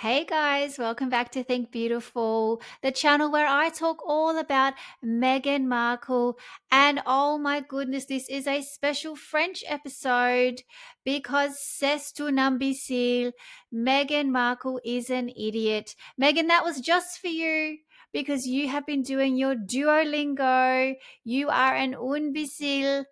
Hey guys, welcome back to Think Beautiful, the channel where I talk all about Meghan Markle. And oh my goodness, this is a special French episode because c'est un imbécile. Meghan Markle is an idiot. Meghan, that was just for you because you have been doing your Duolingo. You are an imbécile.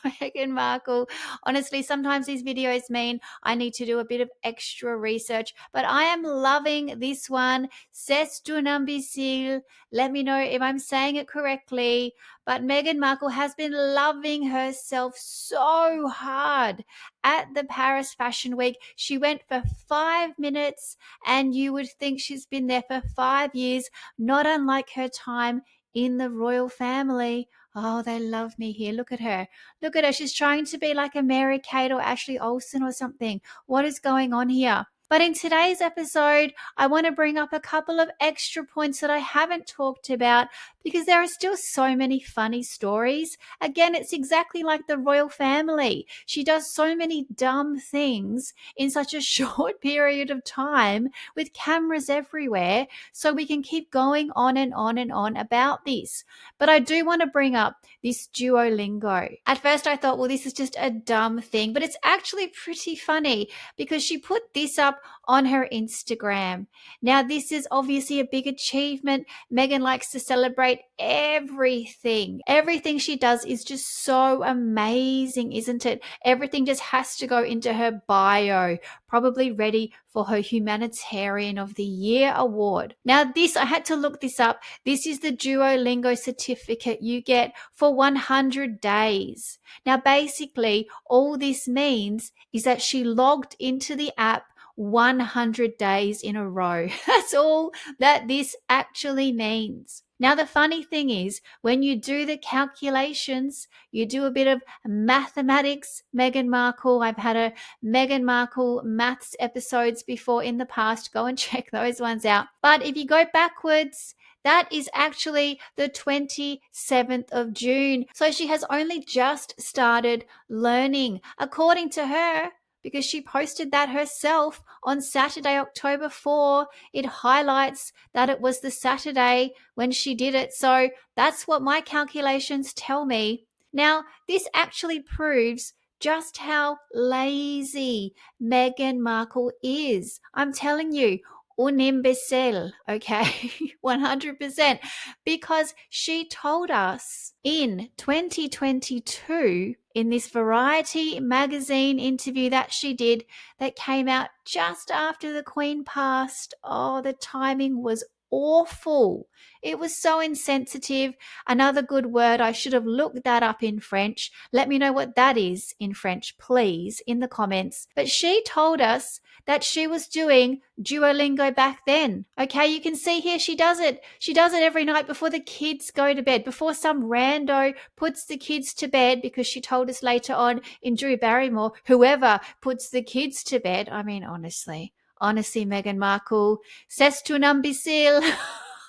Meghan Markle. Honestly, sometimes these videos mean I need to do a bit of extra research, but I am loving this one. C'est un imbécile. Let me know if I'm saying it correctly. But Meghan Markle has been loving herself so hard at the Paris Fashion Week. She went for 5 minutes, and you would think she's been there for 5 years, not unlike her time in the royal family. Oh, they love me here. Look at her. Look at her. She's trying to be like a Mary Kate or Ashley Olsen or something. What is going on here? But in today's episode, I want to bring up a couple of extra points that I haven't talked about because there are still so many funny stories. Again, it's exactly like the royal family. She does so many dumb things in such a short period of time with cameras everywhere, so we can keep going on and on and on about this. But I do want to bring up this Duolingo. At first I thought, well, this is just a dumb thing, but it's actually pretty funny because she put this up on her Instagram. Now, this is obviously a big achievement. Meghan likes to celebrate everything. Everything she does is just so amazing, isn't it? Everything just has to go into her bio, probably ready for her Humanitarian of the Year award. Now, this, I had to look this up. This is the Duolingo certificate you get for 100 days. Now, basically, all this means is that she logged into the app 100 days in a row. That's all that this actually means. Now, the funny thing is, when you do the calculations, you do a bit of mathematics, Meghan Markle. I've had a Meghan Markle maths episodes before in the past. Go and check those ones out. But if you go backwards, that is actually the 27th of June. So she has only just started learning, according to her, because she posted that herself on Saturday, October 4. It highlights that it was the Saturday when she did it. So that's what my calculations tell me. Now, this actually proves just how lazy Meghan Markle is. I'm telling you, un imbécile, okay? 100%. Because she told us in 2022, in this Variety magazine interview that she did, that came out just after the Queen passed. Oh, the timing was awful. It was so insensitive. Another good word, I should have looked that up in French. Let me know what that is in French, please, in the comments. But she told us that she was doing Duolingo back then. Okay, you can see here she does it. She does it every night before the kids go to bed, before some rando puts the kids to bed, because she told us later on in Drew Barrymore, whoever puts the kids to bed. I mean, honestly, Meghan Markle, c'est un imbécile.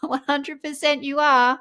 100% you are.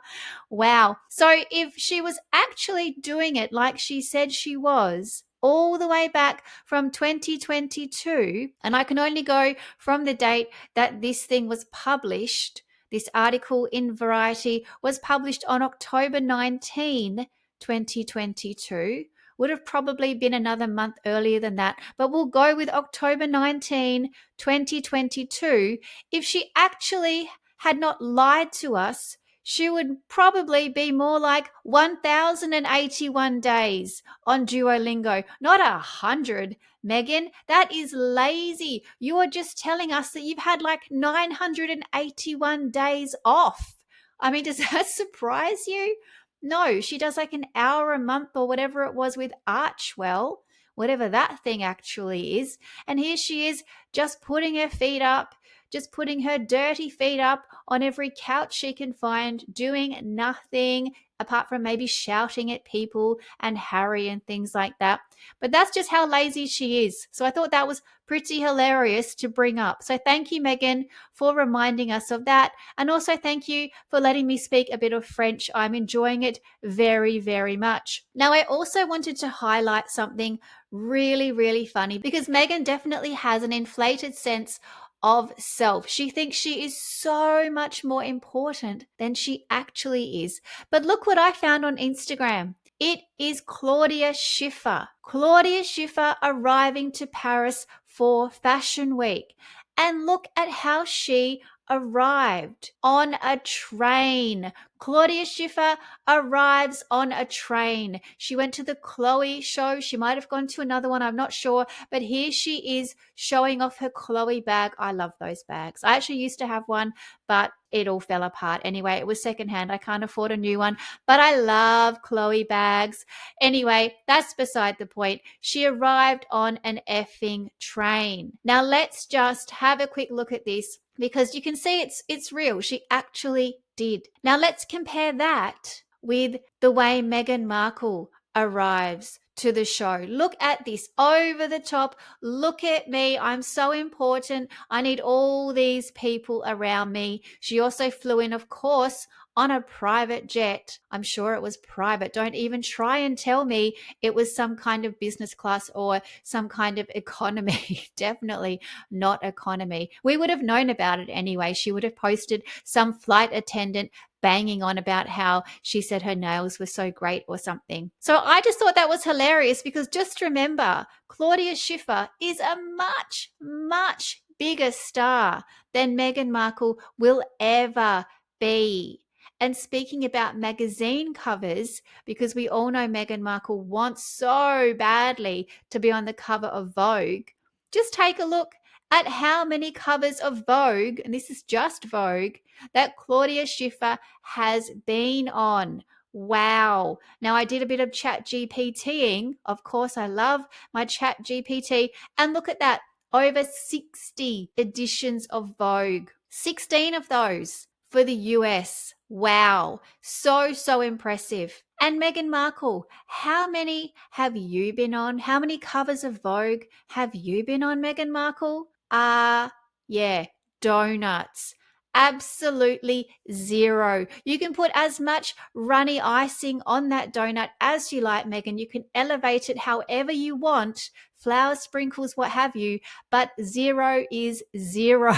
Wow. So if she was actually doing it like she said she was, all the way back from 2022, and I can only go from the date that this thing was published, this article in Variety was published on October 19, 2022. Would have probably been another month earlier than that, but we'll go with October 19, 2022. If she actually had not lied to us, she would probably be more like 1,081 days on Duolingo, not 100. Meghan, that is lazy. You are just telling us that you've had like 981 days off. I mean, does that surprise you? No, she does like an hour a month or whatever it was with Archwell, whatever that thing actually is. And here she is just putting her feet up, just putting her dirty feet up on every couch she can find, doing nothing apart from maybe shouting at people and Harry and things like that. But that's just how lazy she is. So I thought that was pretty hilarious to bring up. So thank you, Meghan, for reminding us of that. And also thank you for letting me speak a bit of French. I'm enjoying it very, very much. Now, I also wanted to highlight something really, really funny because Meghan definitely has an inflated sense of self. She thinks she is so much more important than she actually is. But look what I found on Instagram. It is Claudia Schiffer. Claudia Schiffer arriving to Paris for Fashion Week. And look at how she arrived on a train. Claudia Schiffer arrives on a train. She went to the Chloe show. She might have gone to another one. I'm not sure. But here she is showing off her Chloe bag. I love those bags. I actually used to have one, but it all fell apart. Anyway, it was secondhand. I can't afford a new one. But I love Chloe bags. Anyway, that's beside the point. She arrived on an effing train. Now let's just have a quick look at this, because you can see it's real. She actually did. Now let's compare that with the way Meghan Markle arrives to the show. Look at this, over the top. Look at me. I'm so important. I need all these people around me. She also flew in, of course, on a private jet. I'm sure it was private. Don't even try and tell me it was some kind of business class or some kind of economy. Definitely not economy. We would have known about it anyway. She would have posted some flight attendant banging on about how she said her nails were so great or something. So I just thought that was hilarious, because just remember, Claudia Schiffer is a much, much bigger star than Meghan Markle will ever be. And speaking about magazine covers, because we all know Meghan Markle wants so badly to be on the cover of Vogue, just take a look at how many covers of Vogue, and this is just Vogue, that Claudia Schiffer has been on. Wow. Now, I did a bit of chat GPTing. Of course, I love my chat GPT. And look at that, over 60 editions of Vogue. 16 of those for the US. Wow. So impressive. And Meghan Markle, how many have you been on? How many covers of Vogue have you been on, Meghan Markle? Yeah, donuts. Absolutely zero. You can put as much runny icing on that donut as you like, Meghan. You can elevate it however you want, flour sprinkles, what have you, but zero is zero.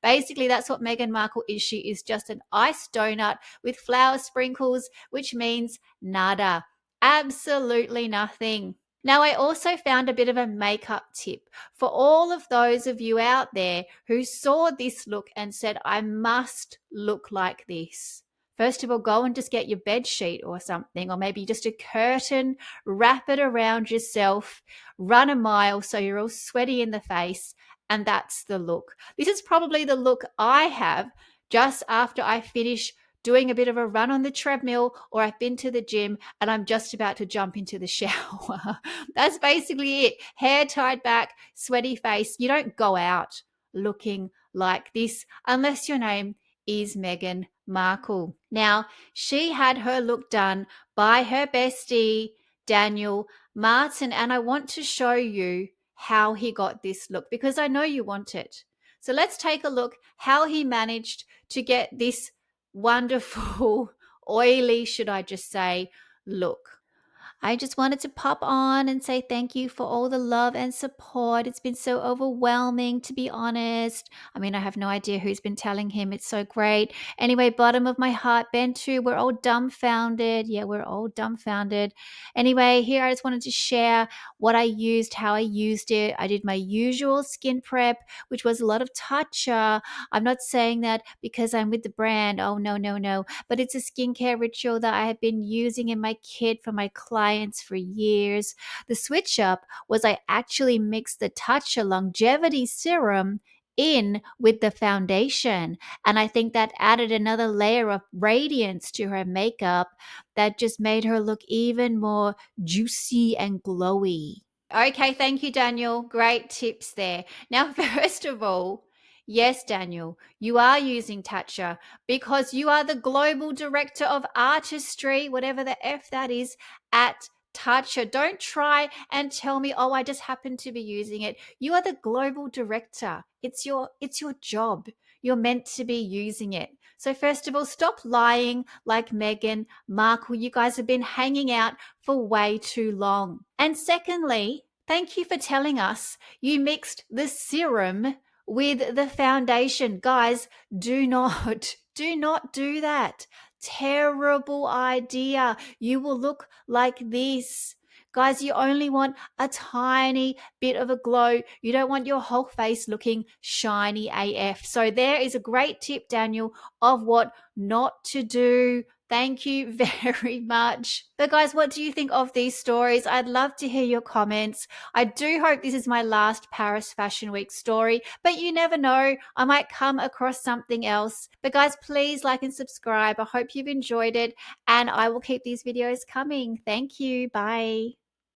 Basically, that's what Meghan Markle is. She is just an iced donut with flour sprinkles, which means nada. Absolutely nothing. Now, I also found a bit of a makeup tip for all of those of you out there who saw this look and said, I must look like this. First of all, go and just get your bed sheet or something, or maybe just a curtain, wrap it around yourself, run a mile so you're all sweaty in the face, and that's the look. This is probably the look I have just after I finish doing a bit of a run on the treadmill, or I've been to the gym and I'm just about to jump into the shower. That's basically it. Hair tied back, sweaty face. You don't go out looking like this unless your name is Meghan Markle. Now, she had her look done by her bestie, Daniel Martin, and I want to show you how he got this look, because I know you want it. So let's take a look how he managed to get this wonderful, oily, should I just say, look. I just wanted to pop on and say thank you for all the love and support. It's been so overwhelming, to be honest. I mean, I have no idea who's been telling him it's so great. Anyway, bottom of my heart, Ben too, we're all dumbfounded. Yeah, we're all dumbfounded. Anyway, here I just wanted to share what I used, how I used it. I did my usual skin prep, which was a lot of toucher. I'm not saying that because I'm with the brand. Oh, no. But it's a skincare ritual that I have been using in my kit for my clients for years. The switch up was I actually mixed the Toucher Longevity Serum in with the foundation. And I think that added another layer of radiance to her makeup that just made her look even more juicy and glowy. Okay, thank you, Daniel. Great tips there. Now, first of all, yes, Daniel, you are using Tatcha because you are the global director of artistry, whatever the F that is, at Tatcha. Don't try and tell me, oh, I just happen to be using it. You are the global director. It's your job. You're meant to be using it. So first of all, stop lying like Meghan Markle. You guys have been hanging out for way too long. And secondly, thank you for telling us you mixed the serum with the foundation. Guys, do not, do not do that. Terrible idea. You will look like this. Guys, you only want a tiny bit of a glow. You don't want your whole face looking shiny AF. So there is a great tip, Daniel, of what not to do. Thank you very much. But guys, what do you think of these stories? I'd love to hear your comments. I do hope this is my last Paris Fashion Week story, but you never know. I might come across something else. But guys, please like and subscribe. I hope you've enjoyed it, and I will keep these videos coming. Thank you. Bye.